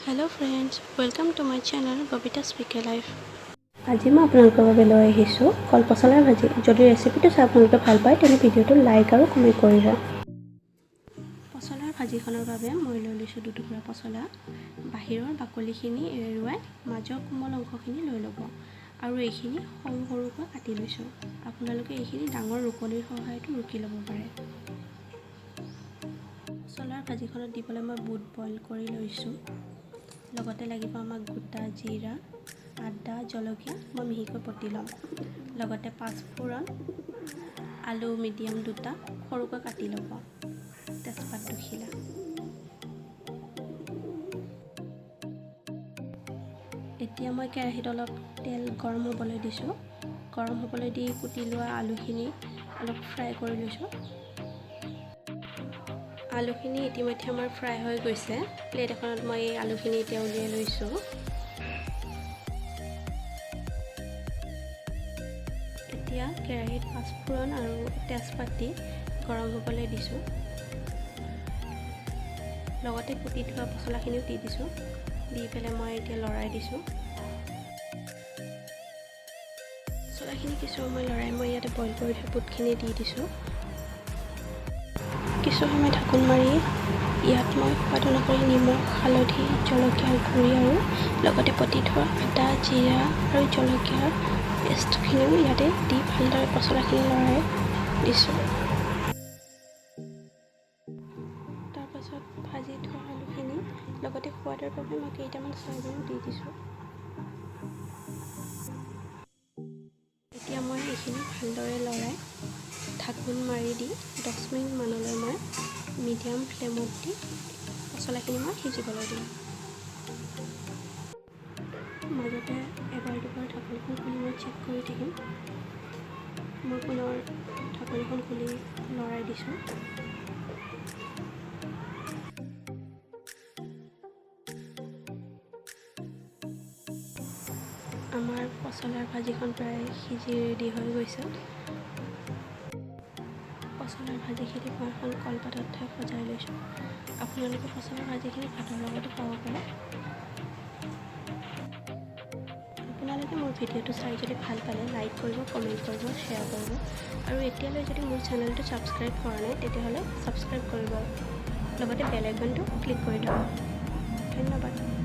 Hello friends, welcome to my channel Babita Speaker Life. আজি মই আপোনালোকৰ বাবে লৈ আহিছোঁ কলপচলাৰ ভাজি। যদি ৰেচিপিটো চাই আপোনালোকে ভাল পায় তেনে ভিডিঅ'টো লাইক আৰু কমেণ্ট কৰিব। পচলাৰ ভাজিখনৰ বাবে মই লৈ লৈছোঁ 2 টুকুৰা পচলা। বাহিৰৰ বাকলিখিনি এৰুৱাই মাজৰ কোমল অংশখিনি লৈ ল'ব আৰু এইখিনি সৰু সৰুকৈ কাটি লৈছোঁ। আপোনালোকে এইখিনি ডাঙৰ ৰুকনিৰ সহায়তো ৰুকি ল'ব পাৰে। পচলাৰ ভাজিখনত দিবলৈ মই বুট বইল কৰি লৈছোঁ। লগতে লাগিব আমাক গোটা জিৰা, আদা, জলকীয়া মই মিহিকৈ বটি ল'ম। লগতে পাঁচফোৰণ, আলু মিডিয়াম 2টা সৰুকৈ কাটি ল'ব, তেজপাত 2 খিলা। এতিয়া মই কেৰাহীত অলপ তেল গৰম হ'বলৈ দিছোঁ। গৰম হ'বলৈ দি কুটি লোৱা আলুখিনি অলপ ফ্ৰাই কৰি লৈছোঁ। আলুখিনি ইতিমধ্যে আমাৰ ফ্ৰাই হৈ গৈছে। প্লেট এখনত মই এই আলুখিনি এতিয়া উলিয়াই লৈছোঁ। এতিয়া কেৰাহীত পাঁচফোৰণ আৰু তেজপাত দি গৰম হ'বলৈ দিছোঁ। লগতে কুটি থোৱা পচলাখিনিও দি দিছোঁ। দি পেলাই মই এতিয়া লৰাই দিছোঁ। পচলাখিনি কিছু সময় লৰাই মই ইয়াতে বইল কৰি থোৱা বুটখিনি দি দিছোঁ। কিছু সময় ঢাকোন মাৰি ইয়াত মই সোৱাদ অনুসৰি নিমখ, হালধি, জলকীয়াৰ গুড়ি আৰু লগতে বটি থোৱা আদা, জিৰা আৰু জলকীয়াৰ পেষ্টখিনিও ইয়াতে দি ভালদৰে পচলাখিনি লৰাই দিছোঁ। তাৰপাছত ভাজি থোৱা আলুখিনি লগতে সোৱাদৰ বাবে মই কেইটামান চয়াবিনো দি দিছোঁ। এতিয়া মই এইখিনি ভালদৰে লৰাই ঢাকোন মাৰি দি 10 মিনিট মানলৈ মই মিডিয়াম ফ্লেমত দি পচলাখিনি মই সিজিবলৈ দিম। মাজতে এবাৰ দুবাৰ ঢাকনিখন খুলি মই চেক কৰি থাকিম। মই পুনৰ ঢাকনিখন খুলি লৰাই দিছোঁ। আমাৰ পচলাৰ ভাজিখন প্ৰায় সিজি ৰেডি হৈ গৈছে। পচলাৰ ভাজিখিনি মই এখন কলপাতত সজাই লৈছোঁ। আপোনালোকে পচলাৰ ভাজিখিনি ভাতৰ লগতো খাব পাৰে। আপোনালোকে মোৰ ভিডিঅ'টো চাই যদি ভাল পালে লাইক কৰিব, কমেণ্ট কৰিব, শ্বেয়াৰ কৰিব আৰু এতিয়ালৈ যদি মোৰ চেনেলটো ছাবস্ক্ৰাইব কৰা নাই তেতিয়াহ'লে ছাবস্ক্ৰাইব কৰিব। লগতে বেল আইকনটো ক্লিক কৰি দিব। ধন্যবাদ।